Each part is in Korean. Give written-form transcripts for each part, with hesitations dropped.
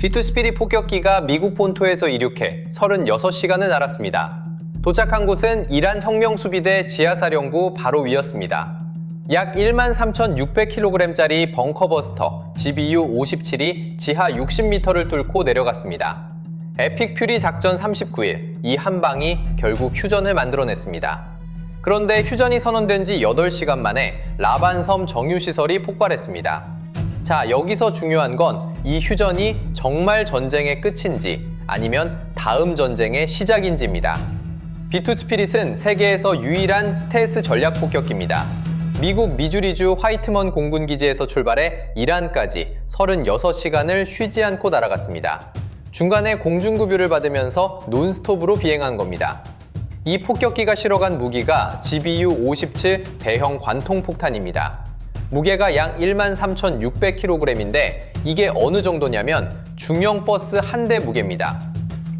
B2스피릿 폭격기가 미국 본토에서 이륙해 36시간을 날았습니다. 도착한 곳은 이란 혁명수비대 지하사령부 바로 위였습니다. 약 13,600kg짜리 벙커버스터 GBU-57이 지하 60m를 뚫고 내려갔습니다. 에픽 퓨리 작전 39일, 이 한 방이 결국 휴전을 만들어냈습니다. 그런데 휴전이 선언된 지 8시간 만에 라반섬 정유시설이 폭발했습니다. 자, 여기서 중요한 건 이 휴전이 정말 전쟁의 끝인지 아니면 다음 전쟁의 시작인지입니다. B2스피릿은 세계에서 유일한 스텔스 전략 폭격기입니다. 미국 미주리주 화이트먼 공군기지에서 출발해 이란까지 36시간을 쉬지 않고 날아갔습니다. 중간에 공중급유를 받으면서 논스톱으로 비행한 겁니다. 이 폭격기가 실어간 무기가 GBU-57 대형 관통폭탄입니다. 무게가 약 13,600kg인데 이게 어느 정도냐면 중형 버스 한 대 무게입니다.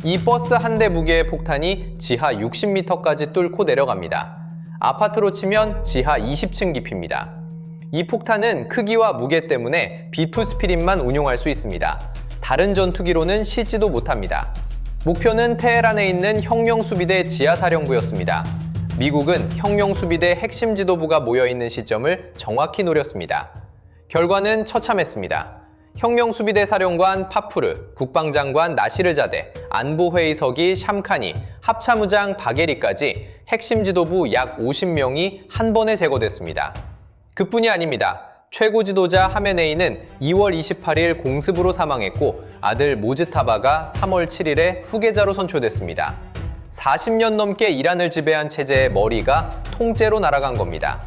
이 버스 한 대 무게의 폭탄이 지하 60m까지 뚫고 내려갑니다. 아파트로 치면 지하 20층 깊이입니다. 이 폭탄은 크기와 무게 때문에 B2스피릿만 운용할 수 있습니다. 다른 전투기로는 싣지도 못합니다. 목표는 테헤란에 있는 혁명수비대 지하사령부였습니다. 미국은 혁명수비대 핵심 지도부가 모여있는 시점을 정확히 노렸습니다. 결과는 처참했습니다. 혁명수비대 사령관 파푸르, 국방장관 나시르자데, 안보회의석이 샴카니, 합참의장 바게리까지 핵심 지도부 약 50명이 한 번에 제거됐습니다. 그뿐이 아닙니다. 최고 지도자 하메네이는 2월 28일 공습으로 사망했고 아들 모즈타바가 3월 7일에 후계자로 선출됐습니다. 40년 넘게 이란을 지배한 체제의 머리가 통째로 날아간 겁니다.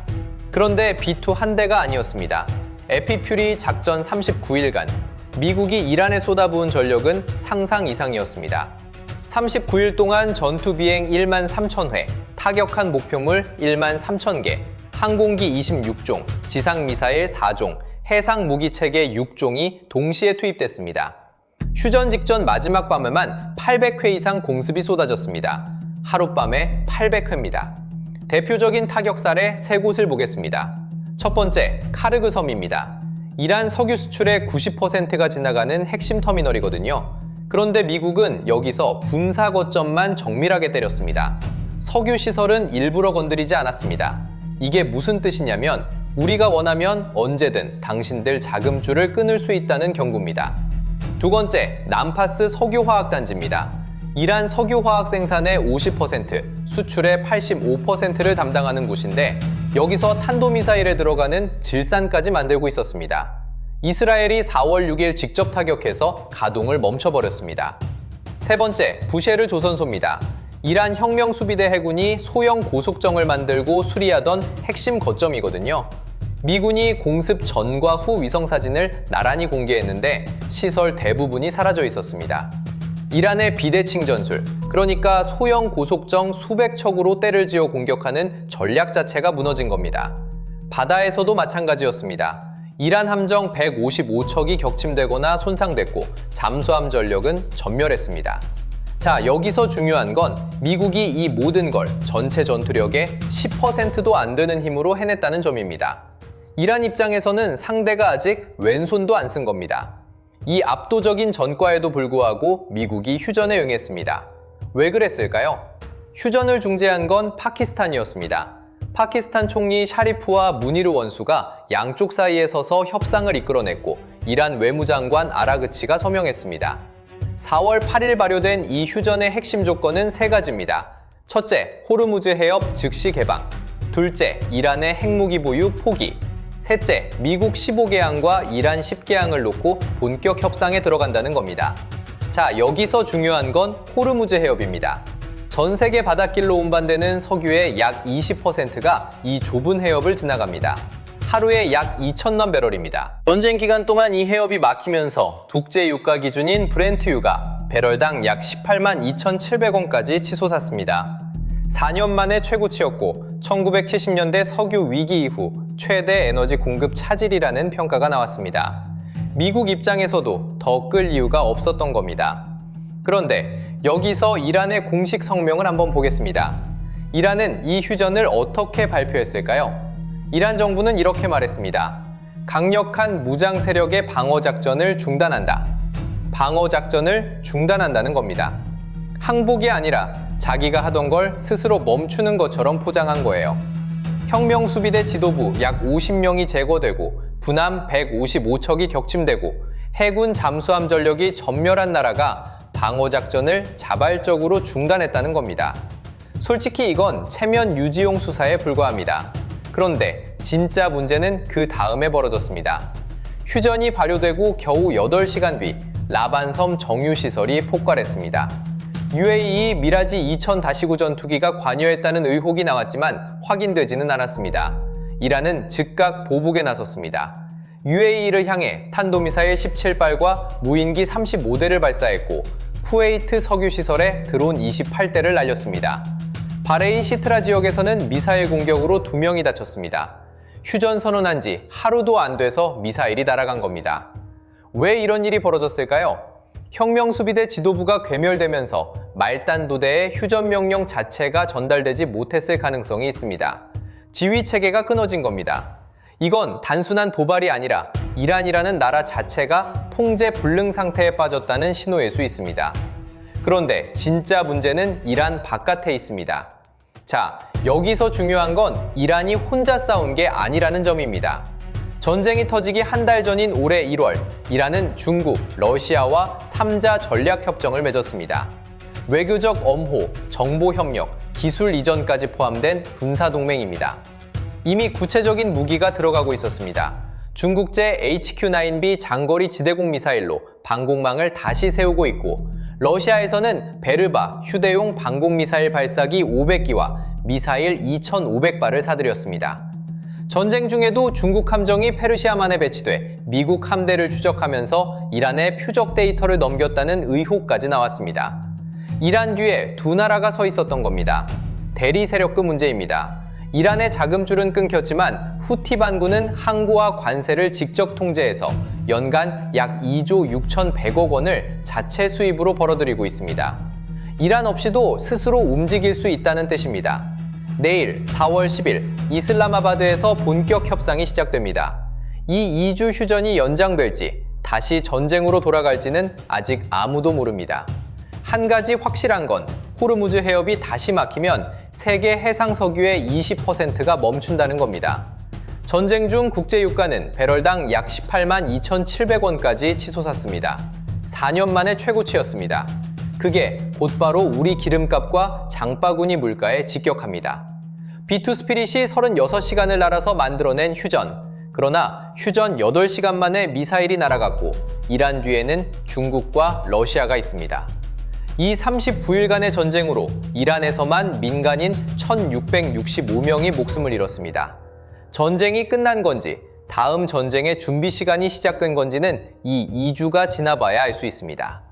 그런데 B2 한 대가 아니었습니다. 에픽 퓨리 작전 39일간 미국이 이란에 쏟아부은 전력은 상상 이상이었습니다. 39일 동안 전투 비행 1만 3,000회, 타격한 목표물 1만 3,000개, 항공기 26종, 지상미사일 4종, 해상무기체계 6종이 동시에 투입됐습니다. 휴전 직전 마지막 밤에만 800회 이상 공습이 쏟아졌습니다. 하룻밤에 800회입니다. 대표적인 타격 사례 3곳을 보겠습니다. 첫 번째, 카르그 섬입니다. 이란 석유 수출의 90%가 지나가는 핵심 터미널이거든요. 그런데 미국은 여기서 군사 거점만 정밀하게 때렸습니다. 석유 시설은 일부러 건드리지 않았습니다. 이게 무슨 뜻이냐면 우리가 원하면 언제든 당신들 자금줄을 끊을 수 있다는 경고입니다. 두 번째, 남파스 석유화학단지입니다. 이란 석유화학 생산의 50%, 수출의 85%를 담당하는 곳인데 여기서 탄도미사일에 들어가는 질산까지 만들고 있었습니다. 이스라엘이 4월 6일 직접 타격해서 가동을 멈춰버렸습니다. 세 번째, 부셰르 조선소입니다. 이란 혁명수비대 해군이 소형 고속정을 만들고 수리하던 핵심 거점이거든요. 미군이 공습 전과 후 위성사진을 나란히 공개했는데 시설 대부분이 사라져 있었습니다. 이란의 비대칭 전술, 그러니까 소형 고속정 수백 척으로 때를 지어 공격하는 전략 자체가 무너진 겁니다. 바다에서도 마찬가지였습니다. 이란 함정 155척이 격침되거나 손상됐고 잠수함 전력은 전멸했습니다. 자, 여기서 중요한 건 미국이 이 모든 걸 전체 전투력의 10%도 안 되는 힘으로 해냈다는 점입니다. 이란 입장에서는 상대가 아직 왼손도 안 쓴 겁니다. 이 압도적인 전과에도 불구하고 미국이 휴전에 응했습니다. 왜 그랬을까요? 휴전을 중재한 건 파키스탄이었습니다. 파키스탄 총리 샤리프와 무니르 원수가 양쪽 사이에 서서 협상을 이끌어냈고 이란 외무장관 아라그치가 서명했습니다. 4월 8일 발효된 이 휴전의 핵심 조건은 3가지입니다. 첫째, 호르무즈 해협 즉시 개방. 둘째, 이란의 핵무기 보유 포기. 셋째, 미국 15개항과 이란 10개항을 놓고 본격 협상에 들어간다는 겁니다. 자, 여기서 중요한 건 호르무즈 해협입니다. 전 세계 바닷길로 운반되는 석유의 약 20%가 이 좁은 해협을 지나갑니다. 하루에 약 2,000만 배럴입니다. 전쟁 기간 동안 이 해협이 막히면서 국제 유가 기준인 브렌트 유가 배럴당 약 18만 2,700원까지 치솟았습니다. 4년 만에 최고치였고 1970년대 석유 위기 이후 최대 에너지 공급 차질이라는 평가가 나왔습니다. 미국 입장에서도 더 끌 이유가 없었던 겁니다. 그런데 여기서 이란의 공식 성명을 한번 보겠습니다. 이란은 이 휴전을 어떻게 발표했을까요? 이란 정부는 이렇게 말했습니다. 강력한 무장 세력의 방어 작전을 중단한다. 방어 작전을 중단한다는 겁니다. 항복이 아니라 자기가 하던 걸 스스로 멈추는 것처럼 포장한 거예요. 혁명수비대 지도부 약 50명이 제거되고 군함 155척이 격침되고 해군 잠수함 전력이 전멸한 나라가 방어작전을 자발적으로 중단했다는 겁니다. 솔직히 이건 체면 유지용 수사에 불과합니다. 그런데 진짜 문제는 그 다음에 벌어졌습니다. 휴전이 발효되고 겨우 8시간 뒤 라반섬 정유시설이 폭발했습니다. UAE 미라지 2000-9 전투기가 관여했다는 의혹이 나왔지만 확인되지는 않았습니다. 이란은 즉각 보복에 나섰습니다. UAE를 향해 탄도미사일 17발과 무인기 35대를 발사했고 쿠웨이트 석유시설에 드론 28대를 날렸습니다. 바레인 시트라 지역에서는 미사일 공격으로 2명이 다쳤습니다. 휴전 선언한 지 하루도 안 돼서 미사일이 날아간 겁니다. 왜 이런 일이 벌어졌을까요? 혁명수비대 지도부가 괴멸되면서 말단도대의 휴전 명령 자체가 전달되지 못했을 가능성이 있습니다. 지휘체계가 끊어진 겁니다. 이건 단순한 도발이 아니라 이란이라는 나라 자체가 통제 불능 상태에 빠졌다는 신호일 수 있습니다. 그런데 진짜 문제는 이란 바깥에 있습니다. 자, 여기서 중요한 건 이란이 혼자 싸운 게 아니라는 점입니다. 전쟁이 터지기 한 달 전인 올해 1월, 이란은 중국, 러시아와 3자 전략협정을 맺었습니다. 외교적 엄호, 정보협력, 기술 이전까지 포함된 군사동맹입니다. 이미 구체적인 무기가 들어가고 있었습니다. 중국제 HQ-9B 장거리 지대공 미사일로 방공망을 다시 세우고 있고, 러시아에서는 베르바 휴대용 방공미사일 발사기 500기와 미사일 2,500발을 사들였습니다. 전쟁 중에도 중국 함정이 페르시아만에 배치돼 미국 함대를 추적하면서 이란에 표적 데이터를 넘겼다는 의혹까지 나왔습니다. 이란 뒤에 두 나라가 서 있었던 겁니다. 대리 세력도 문제입니다. 이란의 자금줄은 끊겼지만 후티 반군은 항구와 관세를 직접 통제해서 연간 약 2조 6,100억 원을 자체 수입으로 벌어들이고 있습니다. 이란 없이도 스스로 움직일 수 있다는 뜻입니다. 내일 4월 10일 이슬라마바드에서 본격 협상이 시작됩니다. 이 2주 휴전이 연장될지 다시 전쟁으로 돌아갈지는 아직 아무도 모릅니다. 한 가지 확실한 건 호르무즈 해협이 다시 막히면 세계 해상 석유의 20%가 멈춘다는 겁니다. 전쟁 중 국제유가는 배럴당 약 18만 2,700원까지 치솟았습니다. 4년 만에 최고치였습니다. 그게 곧바로 우리 기름값과 장바구니 물가에 직격합니다. B2 스피릿이 36시간을 날아서 만들어낸 휴전. 그러나 휴전 8시간 만에 미사일이 날아갔고 이란 뒤에는 중국과 러시아가 있습니다. 이 39일간의 전쟁으로 이란에서만 민간인 1,665명이 목숨을 잃었습니다. 전쟁이 끝난 건지 다음 전쟁의 준비 시간이 시작된 건지는 이 2주가 지나봐야 알 수 있습니다.